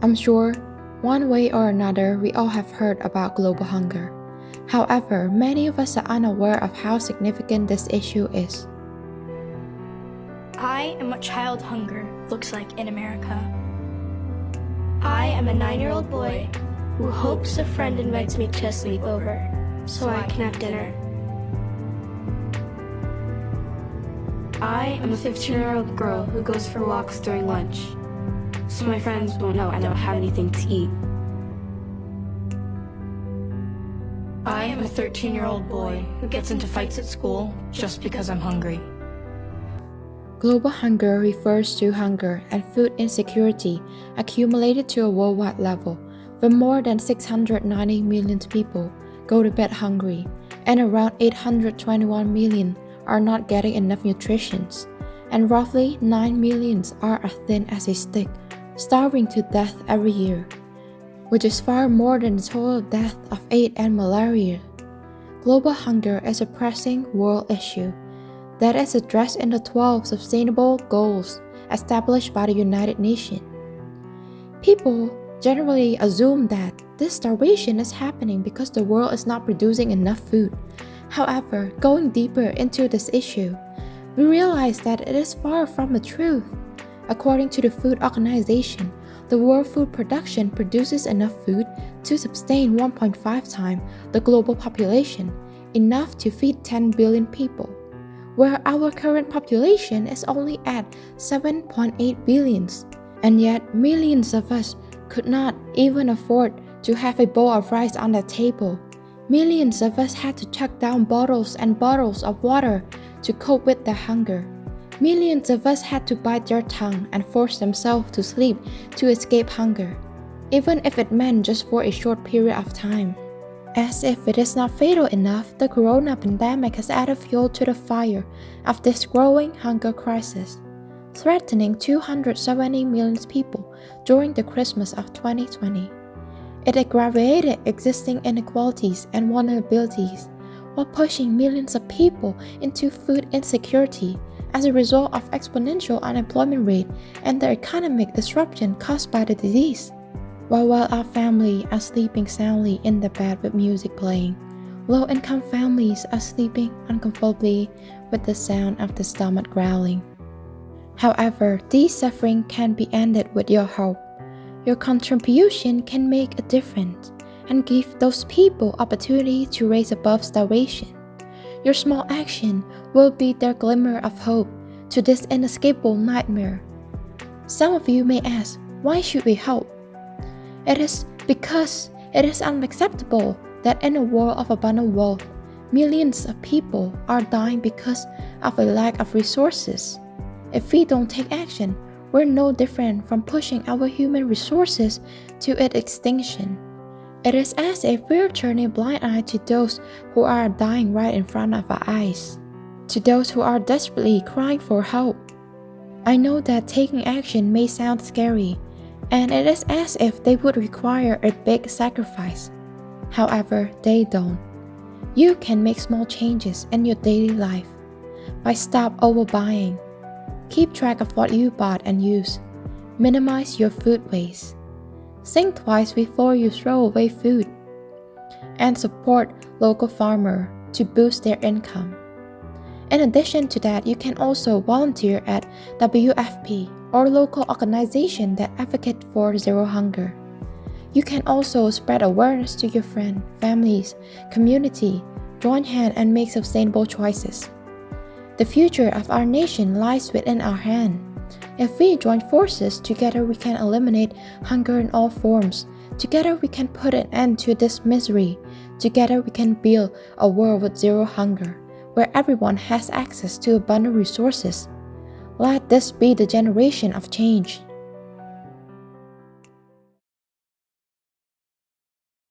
I'm sure, one way or another, we all have heard about global hunger. However, many of us are unaware of how significant this issue is. I am what child hunger looks like in America. I am a 9-year-old boy who hopes a friend invites me to a sleepover so I can have dinner. I am a 15-year-old girl who goes for walks during lunch so my friends won't know I don't have anything to eat. I am a 13-year-old boy who gets into fights at school just because I'm hungry. Global hunger refers to hunger and food insecurity accumulated to a worldwide level, where more than 690 million people go to bed hungry, and around 821 million are not getting enough nutrition, and roughly 9 million are as thin as a stick, starving to death every year, which is far more than the total death of AIDS and malaria. Global hunger is a pressing world issue that is addressed in the 12 Sustainable Goals established by the United Nations. People generally assume that this starvation is happening because the world is not producing enough food. However, going deeper into this issue, we realize that it is far from the truth. According to the Food Organization, the world food production produces enough food to sustain 1.5 times the global population, enough to feed 10 billion people, where our current population is only at 7.8 billion, and yet millions of us could not even afford to have a bowl of rice on the table. Millions of us had to chuck down bottles and bottles of water to cope with the hunger. Millions of us had to bite their tongue and force themselves to sleep to escape hunger, even if it meant just for a short period of time. As if it is not fatal enough, the corona pandemic has added fuel to the fire of this growing hunger crisis, threatening 270 million people during the Christmas of 2020. It aggravated existing inequalities and vulnerabilities, while pushing millions of people into food insecurity as a result of exponential unemployment rate and the economic disruption caused by the disease. While our family are sleeping soundly in the bed with music playing, low-income families are sleeping uncomfortably with the sound of the stomach growling. However, this suffering can be ended with your help. Your contribution can make a difference and give those people opportunity to rise above starvation. Your small action will be their glimmer of hope to this inescapable nightmare. Some of you may ask, why should we help? It is because it is unacceptable that in a world of abundant wealth, millions of people are dying because of a lack of resources. If we don't take action, we're no different from pushing our human resources to its extinction. It is as if we're turning a blind eye to those who are dying right in front of our eyes, to those who are desperately crying for help. I know that taking action may sound scary, and it is as if they would require a big sacrifice. However, they don't. You can make small changes in your daily life by stop overbuying. Keep track of what you bought and use. Minimize your food waste. Think twice before you throw away food. And support local farmers to boost their income. In addition to that, you can also volunteer at WFP or local organization that advocate for zero hunger. You can also spread awareness to your friends, families, community, join hands and make sustainable choices. The future of our nation lies within our hand. If we join forces, together we can eliminate hunger in all forms. Together we can put an end to this misery. Together we can build a world with zero hunger, where everyone has access to abundant resources. Let this be the generation of change.